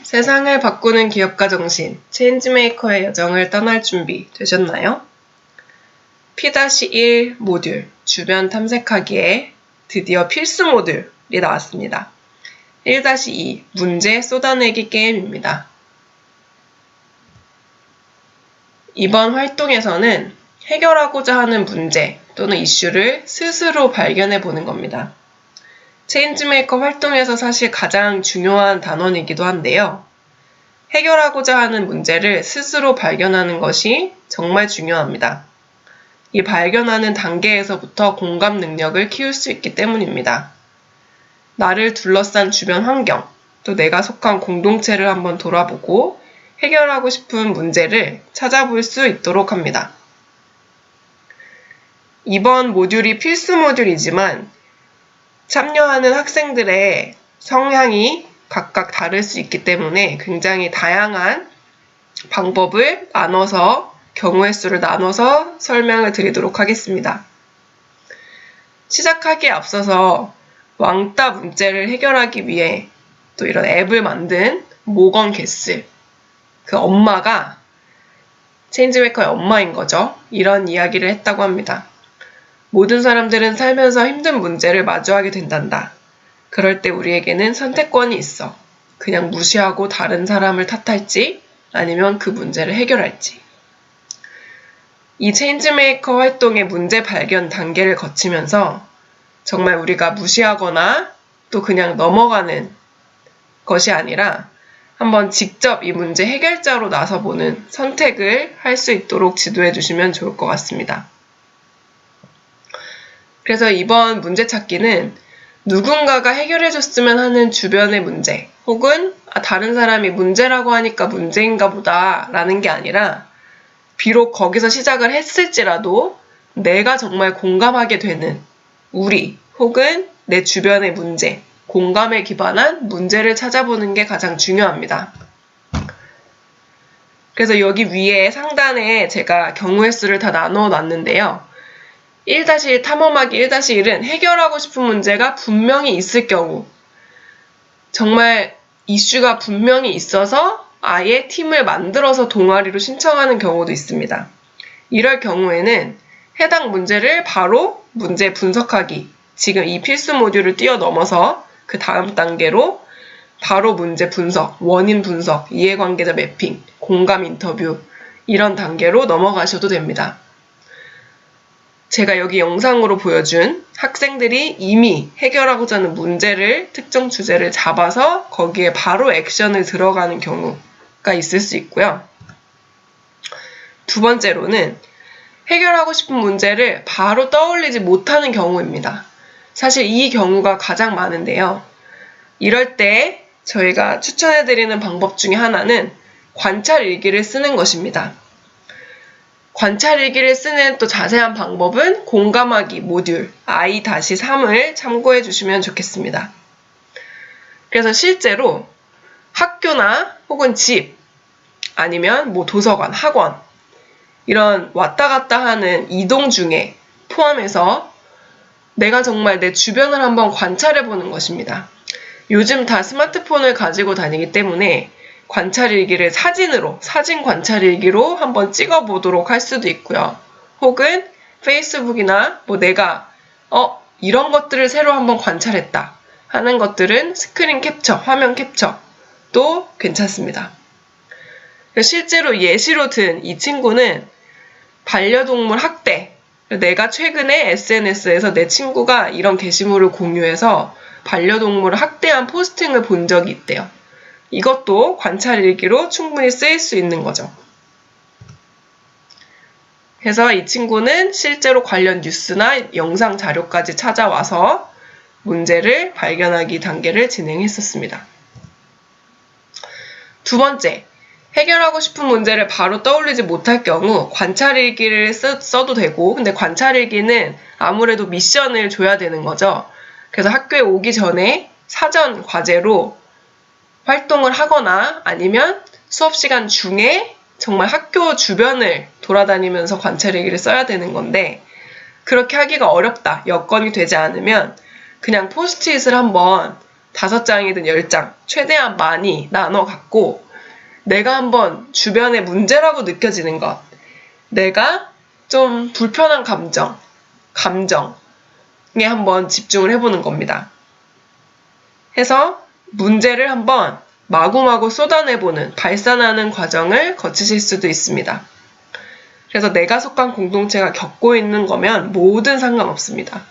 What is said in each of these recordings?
세상을 바꾸는 기업가 정신, 체인지메이커의 여정을 떠날 준비 되셨나요? P-1 모듈, 주변 탐색하기에 드디어 필수 모듈이 나왔습니다. 1-2, 문제 쏟아내기 게임입니다. 이번 활동에서는 해결하고자 하는 문제 또는 이슈를 스스로 발견해 보는 겁니다. 체인지메이커 활동에서 사실 가장 중요한 단원이기도 한데요. 해결하고자 하는 문제를 스스로 발견하는 것이 정말 중요합니다. 이 발견하는 단계에서부터 공감 능력을 키울 수 있기 때문입니다. 나를 둘러싼 주변 환경, 또 내가 속한 공동체를 한번 돌아보고 해결하고 싶은 문제를 찾아볼 수 있도록 합니다. 이번 모듈이 필수 모듈이지만 참여하는 학생들의 성향이 각각 다를 수 있기 때문에 굉장히 다양한 방법을 나눠서 경우의 수를 나눠서 설명을 드리도록 하겠습니다. 시작하기에 앞서서 왕따 문제를 해결하기 위해 또 이런 앱을 만든 모건 게스, 그 엄마가 체인지메이커의 엄마인 거죠. 이런 이야기를 했다고 합니다. 모든 사람들은 살면서 힘든 문제를 마주하게 된단다. 그럴 때 우리에게는 선택권이 있어. 그냥 무시하고 다른 사람을 탓할지 아니면 그 문제를 해결할지. 이 체인지메이커 활동의 문제 발견 단계를 거치면서 정말 우리가 무시하거나 또 그냥 넘어가는 것이 아니라 한번 직접 이 문제 해결자로 나서보는 선택을 할 수 있도록 지도해 주시면 좋을 것 같습니다. 그래서 이번 문제 찾기는 누군가가 해결해줬으면 하는 주변의 문제, 혹은 다른 사람이 문제라고 하니까 문제인가 보다 라는 게 아니라 비록 거기서 시작을 했을지라도 내가 정말 공감하게 되는 우리 혹은 내 주변의 문제, 공감에 기반한 문제를 찾아보는 게 가장 중요합니다. 그래서 여기 위에 상단에 제가 경우의 수를 다 나눠 놨는데요. 1-1 탐험하기 1-1은 해결하고 싶은 문제가 분명히 있을 경우, 정말 이슈가 분명히 있어서 아예 팀을 만들어서 동아리로 신청하는 경우도 있습니다. 이럴 경우에는 해당 문제를 바로 문제 분석하기, 지금 이 필수 모듈을 뛰어넘어서 그 다음 단계로 바로 문제 분석, 원인 분석, 이해관계자 매핑, 공감 인터뷰 이런 단계로 넘어가셔도 됩니다. 제가 여기 영상으로 보여준 학생들이 이미 해결하고자 하는 문제를, 특정 주제를 잡아서 거기에 바로 액션을 들어가는 경우가 있을 수 있고요. 두 번째로는 해결하고 싶은 문제를 바로 떠올리지 못하는 경우입니다. 사실 이 경우가 가장 많은데요. 이럴 때 저희가 추천해드리는 방법 중에 하나는 관찰 일기를 쓰는 것입니다. 관찰 일기를 쓰는 또 자세한 방법은 공감하기 모듈 I-3을 참고해 주시면 좋겠습니다. 그래서 실제로 학교나 혹은 집, 아니면 도서관, 학원 이런 왔다 갔다 하는 이동 중에 포함해서 내가 정말 내 주변을 한번 관찰해 보는 것입니다. 요즘 다 스마트폰을 가지고 다니기 때문에 관찰일기를 사진 관찰일기로 한번 찍어보도록 할 수도 있고요. 혹은 페이스북이나 내가 이런 것들을 새로 한번 관찰했다 하는 것들은 스크린 캡처, 화면 캡처도 괜찮습니다. 실제로 예시로 든 이 친구는 반려동물 학대, 내가 최근에 SNS에서 내 친구가 이런 게시물을 공유해서 반려동물을 학대한 포스팅을 본 적이 있대요. 이것도 관찰일기로 충분히 쓰일 수 있는 거죠. 그래서 이 친구는 실제로 관련 뉴스나 영상 자료까지 찾아와서 문제를 발견하기 단계를 진행했었습니다. 두 번째, 해결하고 싶은 문제를 바로 떠올리지 못할 경우 관찰일기를 써도 되고, 근데 관찰일기는 아무래도 미션을 줘야 되는 거죠. 그래서 학교에 오기 전에 사전 과제로 활동을 하거나 아니면 수업 시간 중에 정말 학교 주변을 돌아다니면서 관찰일기를 써야 되는 건데, 그렇게 하기가 어렵다, 여건이 되지 않으면 그냥 포스트잇을 한번 5장이든 10장, 최대한 많이 나눠 갖고 내가 한번 주변의 문제라고 느껴지는 것, 내가 좀 불편한 감정에 한번 집중을 해보는 겁니다. 해서 문제를 한번 마구마구 쏟아내보는, 발산하는 과정을 거치실 수도 있습니다. 그래서 내가 속한 공동체가 겪고 있는 거면 뭐든 상관없습니다.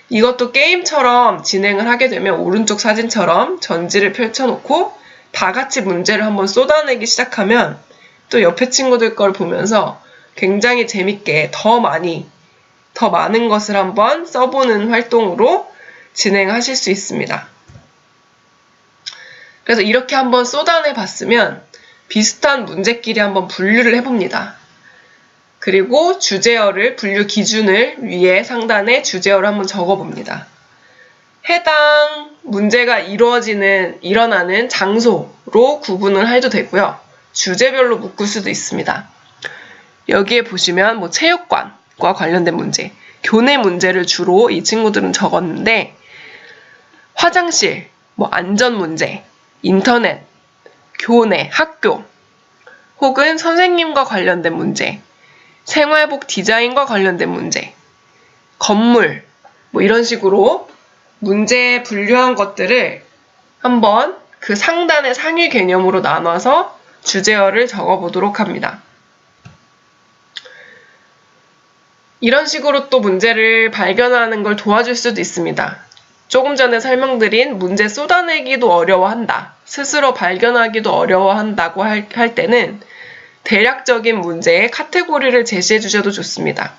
이것도 게임처럼 진행을 하게 되면 오른쪽 사진처럼 전지를 펼쳐놓고 다 같이 문제를 한번 쏟아내기 시작하면 또 옆에 친구들 걸 보면서 굉장히 재밌게 더 많은 것을 한번 써보는 활동으로 진행하실 수 있습니다. 그래서 이렇게 한번 쏟아내 봤으면 비슷한 문제끼리 한번 분류를 해봅니다. 그리고 주제어를, 분류 기준을 위에 상단에 주제어를 한번 적어봅니다. 해당 문제가 일어나는 장소로 구분을 해도 되고요. 주제별로 묶을 수도 있습니다. 여기에 보시면 뭐 체육관과 관련된 문제, 교내 문제를 주로 이 친구들은 적었는데 화장실, 뭐 안전 문제, 인터넷, 교내, 학교, 혹은 선생님과 관련된 문제, 생활복 디자인과 관련된 문제, 건물, 뭐 이런 식으로 문제에 분류한 것들을 한번 그 상단의 상위 개념으로 나눠서 주제어를 적어보도록 합니다. 이런 식으로 또 문제를 발견하는 걸 도와줄 수도 있습니다. 조금 전에 설명드린 문제 쏟아내기도 어려워한다, 스스로 발견하기도 어려워한다고 할 때는 대략적인 문제의 카테고리를 제시해 주셔도 좋습니다.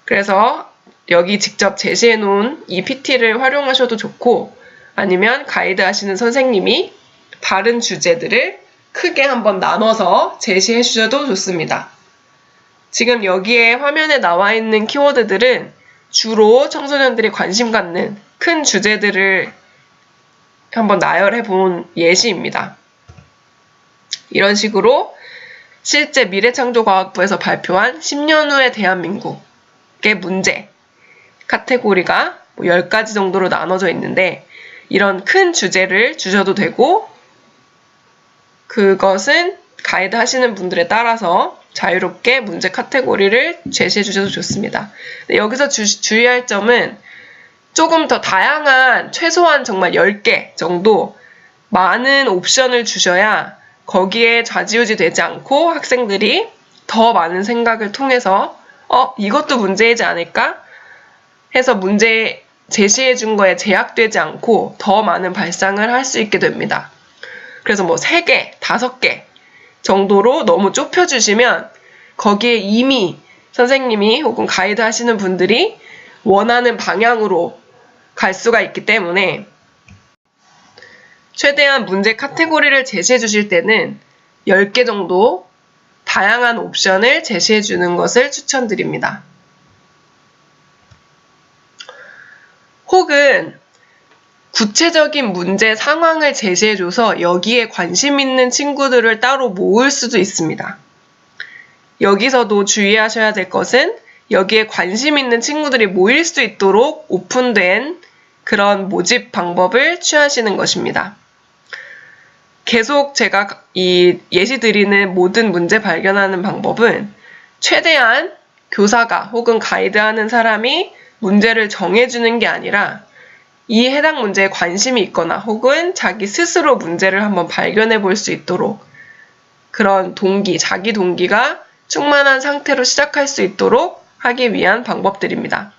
그래서 여기 직접 제시해 놓은 이 PT를 활용하셔도 좋고, 아니면 가이드 하시는 선생님이 다른 주제들을 크게 한번 나눠서 제시해 주셔도 좋습니다. 지금 여기에 화면에 나와 있는 키워드들은 주로 청소년들이 관심 갖는 큰 주제들을 한번 나열해 본 예시입니다. 이런 식으로 실제 미래창조과학부에서 발표한 10년 후의 대한민국의 문제 카테고리가 10가지 정도로 나눠져 있는데, 이런 큰 주제를 주셔도 되고, 그것은 가이드 하시는 분들에 따라서 자유롭게 문제 카테고리를 제시해 주셔도 좋습니다. 여기서 주의할 점은 조금 더 다양한, 최소한 정말 10개 정도 많은 옵션을 주셔야 거기에 좌지우지 되지 않고 학생들이 더 많은 생각을 통해서 이것도 문제이지 않을까 해서 문제 제시해 준 거에 제약되지 않고 더 많은 발상을 할 수 있게 됩니다. 그래서 뭐 3개, 5개 정도로 너무 좁혀주시면 거기에 이미 선생님이 혹은 가이드 하시는 분들이 원하는 방향으로 갈 수가 있기 때문에 최대한 문제 카테고리를 제시해 주실 때는 10개 정도 다양한 옵션을 제시해 주는 것을 추천드립니다. 혹은 구체적인 문제 상황을 제시해줘서 여기에 관심 있는 친구들을 따로 모을 수도 있습니다. 여기서도 주의하셔야 될 것은 여기에 관심 있는 친구들이 모일 수 있도록 오픈된 그런 모집 방법을 취하시는 것입니다. 계속 제가 이 예시 드리는 모든 문제 발견하는 방법은 최대한 교사가 혹은 가이드하는 사람이 문제를 정해주는 게 아니라 이 해당 문제에 관심이 있거나 혹은 자기 스스로 문제를 한번 발견해 볼 수 있도록 그런 자기 동기가 충만한 상태로 시작할 수 있도록 하기 위한 방법들입니다.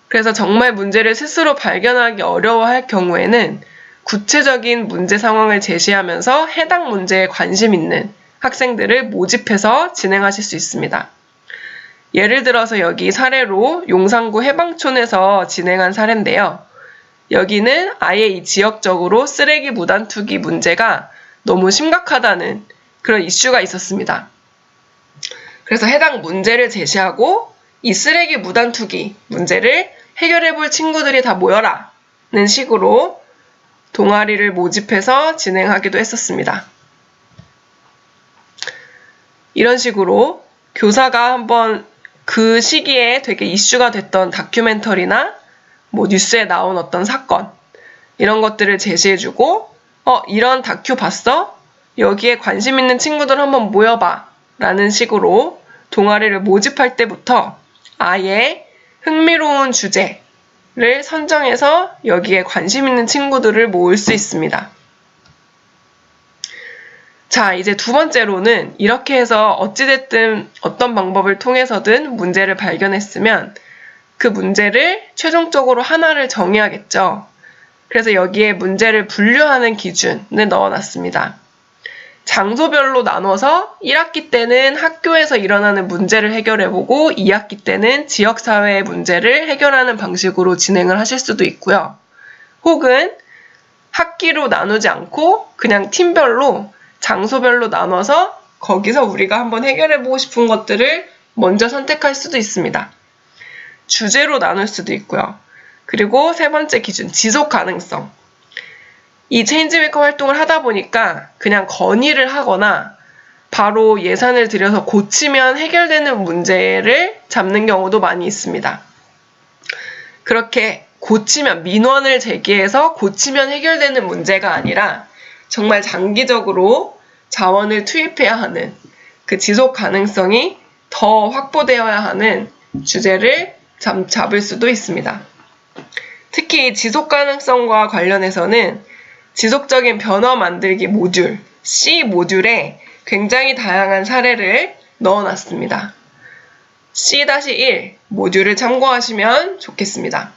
그래서 정말 문제를 스스로 발견하기 어려워할 경우에는 구체적인 문제 상황을 제시하면서 해당 문제에 관심 있는 학생들을 모집해서 진행하실 수 있습니다. 예를 들어서 여기 사례로 용산구 해방촌에서 진행한 사례인데요. 여기는 아예 이 지역적으로 쓰레기 무단 투기 문제가 너무 심각하다는 그런 이슈가 있었습니다. 그래서 해당 문제를 제시하고 이 쓰레기 무단 투기 문제를 해결해 볼 친구들이 다 모여라는 식으로 동아리를 모집해서 진행하기도 했었습니다. 이런 식으로 교사가 한번 그 시기에 되게 이슈가 됐던 다큐멘터리나 뭐 뉴스에 나온 어떤 사건, 이런 것들을 제시해주고 이런 다큐 봤어? 여기에 관심 있는 친구들 한번 모여봐 라는 식으로 동아리를 모집할 때부터 아예 흥미로운 주제를 선정해서 여기에 관심 있는 친구들을 모을 수 있습니다. 자, 이제 두 번째로는 이렇게 해서 어찌됐든 어떤 방법을 통해서든 문제를 발견했으면 그 문제를 최종적으로 하나를 정해야겠죠. 그래서 여기에 문제를 분류하는 기준을 넣어놨습니다. 장소별로 나눠서 1학기 때는 학교에서 일어나는 문제를 해결해보고 2학기 때는 지역사회의 문제를 해결하는 방식으로 진행을 하실 수도 있고요. 혹은 학기로 나누지 않고 그냥 팀별로 장소별로 나눠서 거기서 우리가 한번 해결해보고 싶은 것들을 먼저 선택할 수도 있습니다. 주제로 나눌 수도 있고요. 그리고 세 번째 기준, 지속 가능성. 이 체인지메이커 활동을 하다 보니까 그냥 건의를 하거나 바로 예산을 들여서 고치면 해결되는 문제를 잡는 경우도 많이 있습니다. 그렇게 고치면, 민원을 제기해서 고치면 해결되는 문제가 아니라 정말 장기적으로 자원을 투입해야 하는 그 지속 가능성이 더 확보되어야 하는 주제를 잡을 수도 있습니다. 특히 지속 가능성과 관련해서는 지속적인 변화 만들기 모듈, C 모듈에 굉장히 다양한 사례를 넣어놨습니다. C-1 모듈을 참고하시면 좋겠습니다.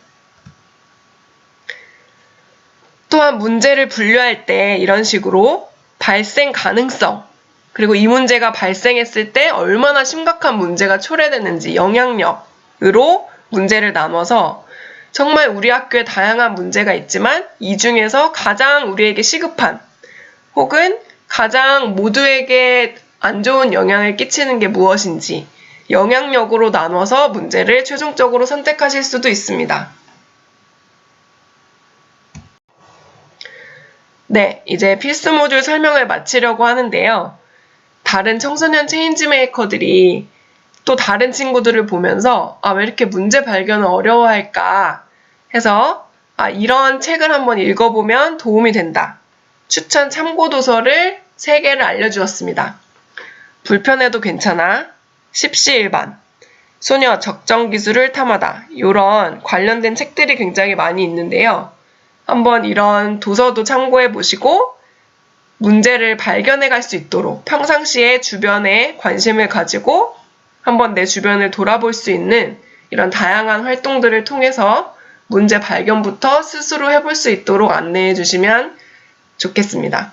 또한 문제를 분류할 때 이런 식으로 발생 가능성, 그리고 이 문제가 발생했을 때 얼마나 심각한 문제가 초래되는지 영향력으로 문제를 나눠서 정말 우리 학교에 다양한 문제가 있지만 이 중에서 가장 우리에게 시급한 혹은 가장 모두에게 안 좋은 영향을 끼치는 게 무엇인지 영향력으로 나눠서 문제를 최종적으로 선택하실 수도 있습니다. 네, 이제 필수 모듈 설명을 마치려고 하는데요. 다른 청소년 체인지 메이커들이 또 다른 친구들을 보면서 왜 이렇게 문제 발견을 어려워할까 해서 이런 책을 한번 읽어보면 도움이 된다. 추천 참고 도서를 3개를 알려주었습니다. 불편해도 괜찮아, 십시일반, 소녀 적정기술을 탐하다 이런 관련된 책들이 굉장히 많이 있는데요. 한번 이런 도서도 참고해 보시고 문제를 발견해 갈 수 있도록 평상시에 주변에 관심을 가지고 한번 내 주변을 돌아볼 수 있는 이런 다양한 활동들을 통해서 문제 발견부터 스스로 해볼 수 있도록 안내해 주시면 좋겠습니다.